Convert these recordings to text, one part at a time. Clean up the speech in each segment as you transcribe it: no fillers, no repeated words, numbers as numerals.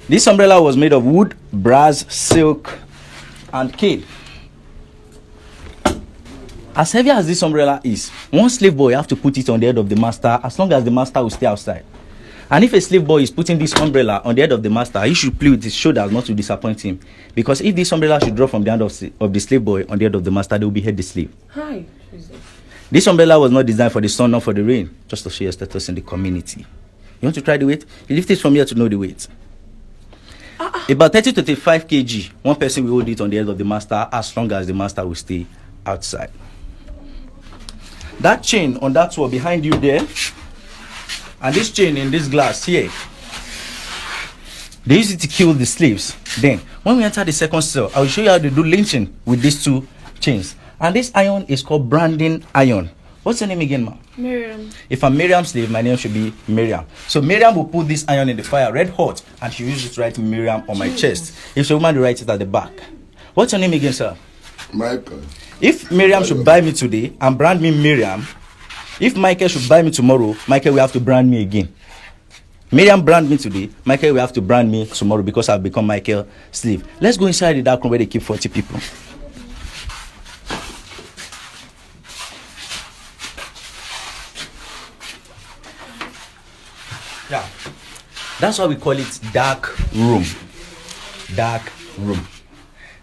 This umbrella was made of wood, brass, silk, and cane. As heavy as this umbrella is, one slave boy have to put it on the head of the master as long as the master will stay outside. And if a slave boy is putting this umbrella on the head of the master, he should play with his shoulders not to disappoint him. Because if this umbrella should drop from the hand of the slave boy on the head of the master, they will behead the slave. Hi. Jesus. This umbrella was not designed for the sun nor for the rain, just to show your status in the community. You want to try the weight? You lift it from here to know the weight. About 30 to 35 kg. One person will hold it on the head of the master as long as the master will stay outside. That chain on that wall behind you there, and this chain in this glass here, they use it to kill the slaves. Then, when we enter the second cell, I will show you how they do lynching with these two chains. And this iron is called branding iron. What's your name again, ma'am? Miriam. If I'm Miriam's slave, my name should be Miriam. So Miriam will put this iron in the fire, red hot, and she uses it to write Miriam on my chest. If she's a woman, they write it at the back. What's your name again, sir? Michael. If Miriam should buy me today and brand me Miriam, if Michael should buy me tomorrow, Michael will have to brand me again. Miriam brand me today, Michael will have to brand me tomorrow because I've become Michael's slave. Let's go inside the dark room where they keep 40 people. Yeah, that's why we call it dark room. Dark room.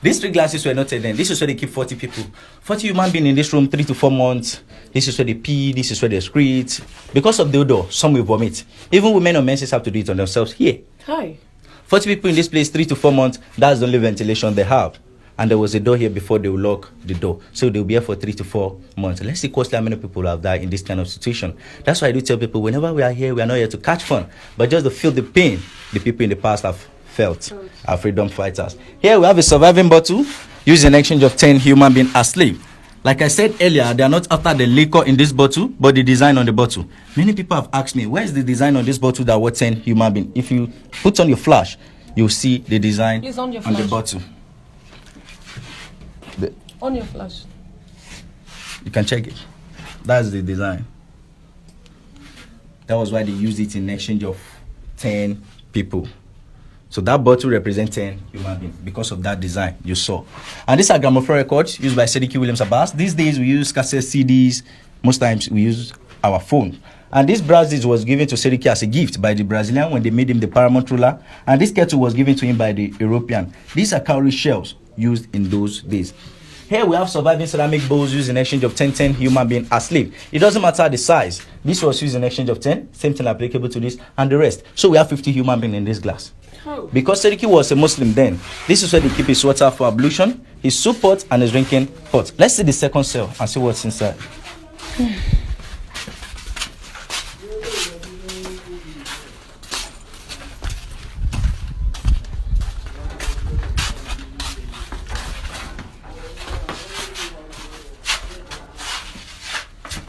These 3 glasses were not then. This is where they keep 40 people. 40 human beings in this room, 3 to 4 months. This is where they pee. This is where they excrete. Because of the odor, some will vomit. Even women or menses have to do it on themselves here. Hi. 40 people in this place, 3 to 4 months. That's the only ventilation they have. And there was a door here before they will lock the door. So they'll be here for 3 to 4 months. Let's see how many people have died in this kind of situation. That's why I do tell people, whenever we are here, we are not here to catch fun, but just to feel the pain the people in the past have felt, our freedom fighters. Here we have a surviving bottle used in exchange of 10 human beings as slave. Like I said earlier, they are not after the liquor in this bottle, but the design on the bottle. Many people have asked me, where is the design on this bottle that was 10 human beings? If you put on your flash, you'll see the design It's on your on the flash. bottle. On your flash. You can check it. That's the design. That was why they used it in exchange of 10 people. So that bottle represents 10 human beings because of that design you saw. And these are gramophone records used by Sediki Williams Abbas. These days we use cassette CDs. Most times we use our phone. And this brass disc was given to Sediki as a gift by the Brazilian when they made him the paramount ruler. And this kettle was given to him by the European. These are cowrie shells used in those days. Here we have surviving ceramic bowls used in exchange of 10 human beings as slave. It doesn't matter the size. This was used in exchange of 10. Same thing applicable to this and the rest. So we have 50 human beings in this glass. Oh. Because Sediki was a Muslim then, this is where they keep his water for ablution, his soup pot, and his drinking pot. Let's see the second cell and see what's inside.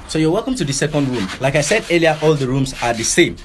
So you're welcome to the second room. Like I said earlier, all the rooms are the same.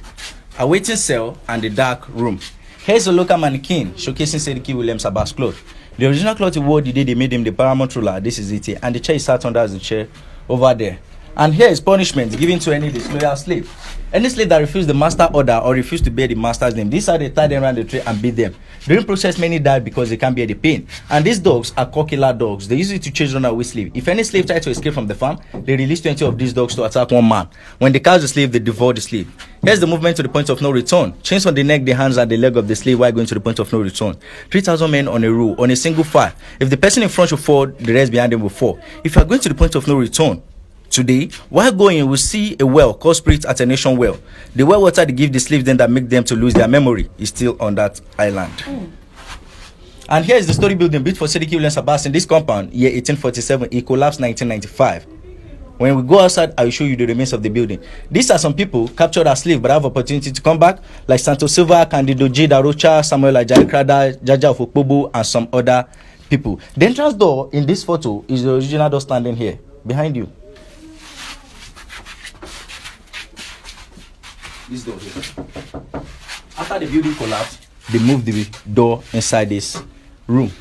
A waiting cell and the dark room. Here's a local mannequin showcasing Sediki Williams Abbas cloth. The original cloth he wore the day they made him the paramount ruler. This is it here. And the chair he sat under as the chair over there. And here is punishment given to any disloyal slave. Any slave that refused the master order or refused to bear the master's name, these are they tie them around the tree and beat them. During process, many died because they can't bear the pain. And these dogs are cockyard dogs. They use it to chase runaway slave. If any slave tries to escape from the farm, they release 20 of these dogs to attack one man. When they catch the slave, they devour the slave. Here's the movement to the point of no return. Chains on the neck, the hands, and the leg of the slave while going to the point of no return. 3,000 men on a row, on a single file. If the person in front will fall, the rest behind them will fall. If you are going to the point of no return, today, while going, we'll see a well called Spirit Attenuation Well. The well water they give the slaves then that make them to lose their memory is still on that island. And here is the story building built for Sediki Williams Abbas in this compound, year 1847. It collapsed 1995. When we go outside, I will show you the remains of the building. These are some people captured as slaves but have opportunity to come back, like Santos Silva, Candido J. Darocha, Samuel Ajay Krada, Jaja Ofokpobo, and some other people. The entrance door in this photo is the original door standing here, behind you. This door here. After the building collapsed, they moved the door inside this room.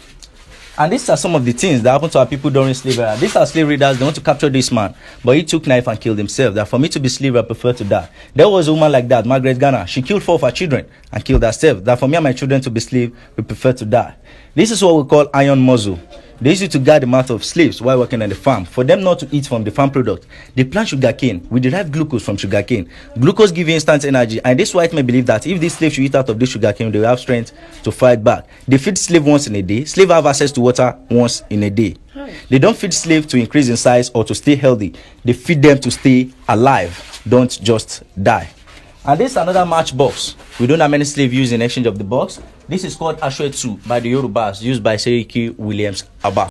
And these are some of the things that happened to our people during slavery. These are slave raiders. They want to capture this man, but he took knife and killed himself. That for me to be slave, I prefer to die. There was a woman like that, Margaret Garner. She killed 4 of her children and killed herself. That for me and my children to be slave, we prefer to die. This is what we call iron muzzle. They used it to guard the mouth of slaves while working on the farm, for them not to eat from the farm product. They plant sugarcane. We derive glucose from sugarcane. Glucose gives you instant energy, and this white men believe that if these slaves should eat out of this sugarcane, they will have strength to fight back. They feed slave once in a day. Slave have access to water once in a day. They don't feed slave to increase in size or to stay healthy. They feed them to stay alive, don't just die. And this is another matchbox. We don't have many slaves used in exchange of the box. This is called Ashwetu by the Yorubas, used by Seriki Williams Abba.